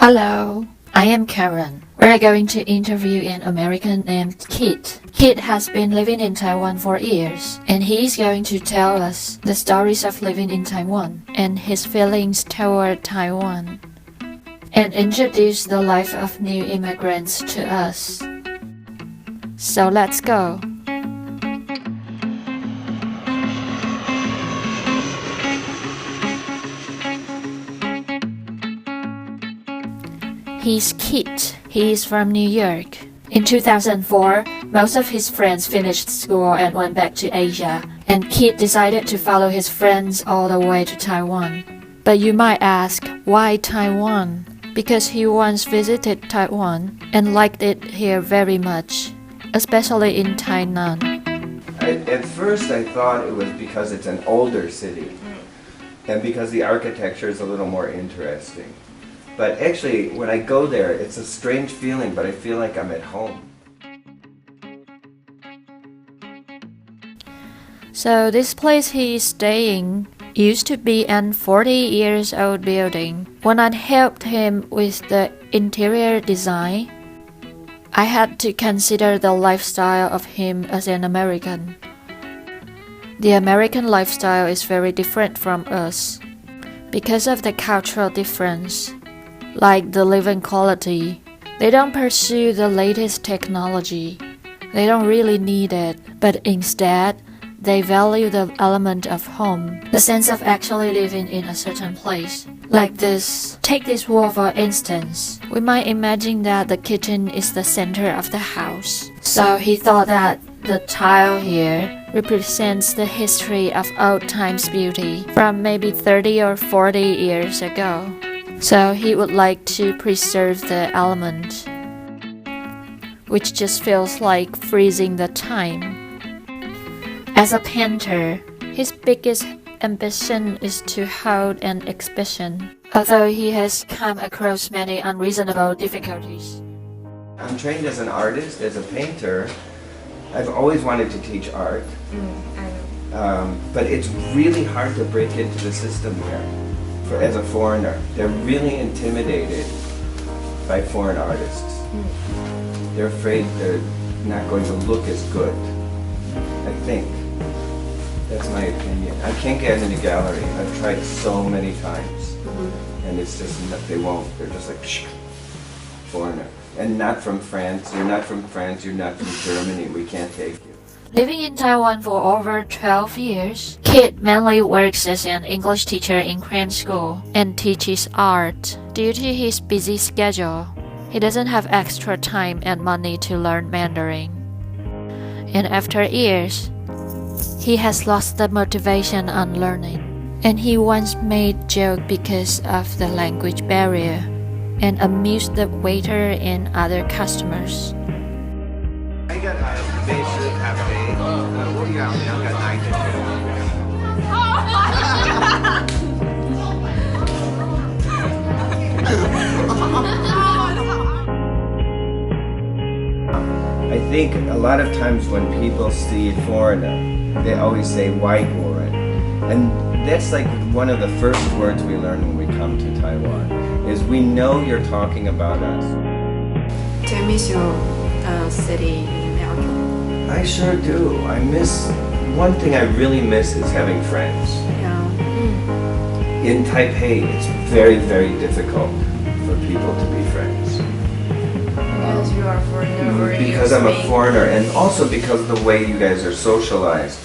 Hello, I am Karen. We're going to interview an American named Kitt. Kitt has been living in Taiwan for years, and he's going to tell us the stories of living in Taiwan and his feelings toward Taiwan, and introduce the life of new immigrants to us. So let's go. He's Kitt. He is from New York. In 2004, most of his friends finished school and went back to Asia, and Kitt decided to follow his friends all the way to Taiwan. But you might ask, why Taiwan? Because he once visited Taiwan and liked it here very much, especially in Tainan. At first I thought it was because it's an older city and because the architecture is a little more interesting. But actually, when I go there, it's a strange feeling, but I feel like I'm at home. So this place he is staying used to be an 40-year-old building. When I helped him with the interior design, I had to consider the lifestyle of him as an American. The American lifestyle is very different from us because of the cultural difference. Like the living quality, they don't pursue the latest technology. They don't really need it, but instead, they value the element of home, the sense of actually living in a certain place. Like this, take this wall for instance. We might imagine that the kitchen is the center of the house. So he thought that the tile here represents the history of old times beauty from maybe 30 or 40 years ago. So he would like to preserve the element, which just feels like freezing the time. As a painter, his biggest ambition is to hold an exhibition, although he has come across many unreasonable difficulties. I'm trained as an artist, as a painter. I've always wanted to teach art, but it's really hard to break into the system here. As a foreigner, they're really intimidated by foreign artists. They're afraid they're not going to look as good. I think. That's my opinion. I can't get into a gallery. I've tried so many times. And it's just, they won't. They're just like, psh, foreigner. And not from France. You're not from France. You're not from Germany. We can't take you. Living in Taiwan for over 12 years, Kitt mainly works as an English teacher in cram school and teaches art. Due to his busy schedule, he doesn't have extra time and money to learn Mandarin. And after years, he has lost the motivation on learning. And he once made joke because of the language barrier and amused the waiter and other customers. I got basic cafe. I think a lot of times when people see a foreigner, they always say white woman. And that's like one of the first words we learn when we come to Taiwan, is we know you're talking about us. Do you miss your city in America? I sure do. One thing I really miss is having friends. Yeah. In Taipei, it's very, very difficult for people to be friends. Because you are foreigner or Because I'm a foreigner, and also because of the way you guys are socialized.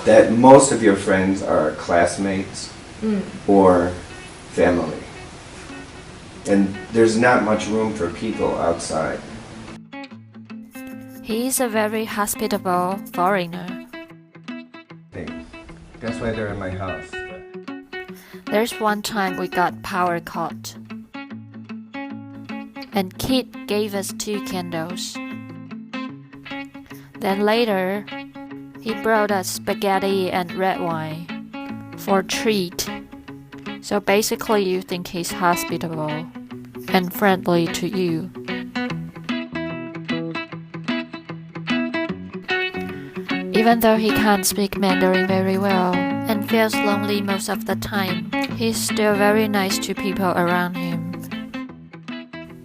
That most of your friends are classmates or family. And there's not much room for people outside. He is a very hospitable foreigner. That's why they're in my house. There's one time we got power cut, and Kitt gave us 2 candles. Then later, he brought us spaghetti and red wine for a treat. So basically you think he's hospitable and friendly to you. Even though he can't speak Mandarin very well and feels lonely most of the time, he's still very nice to people around him.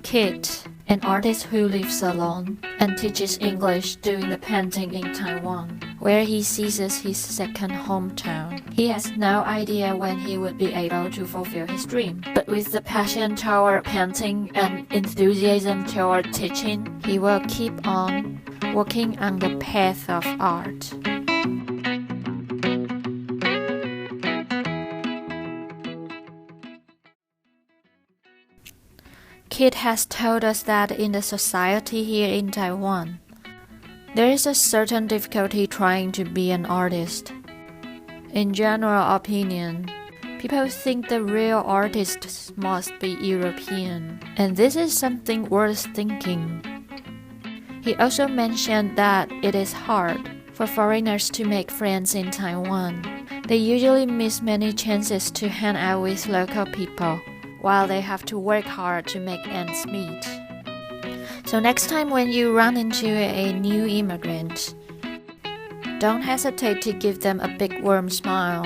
Kitt, an artist who lives alone and teaches English doing the painting in Taiwan, where he sees his second hometown. He has no idea when he would be able to fulfill his dream, but with the passion toward painting and enthusiasm toward teaching, he will keep on walking on the path of art. Kitt has told us that in the society here in Taiwan, there is a certain difficulty trying to be an artist. In general opinion, people think the real artists must be European, and this is something worth thinking. He also mentioned that it is hard for foreigners to make friends in Taiwan. They usually miss many chances to hang out with local people, while they have to work hard to make ends meet. So next time when you run into a new immigrant, don't hesitate to give them a big warm smile.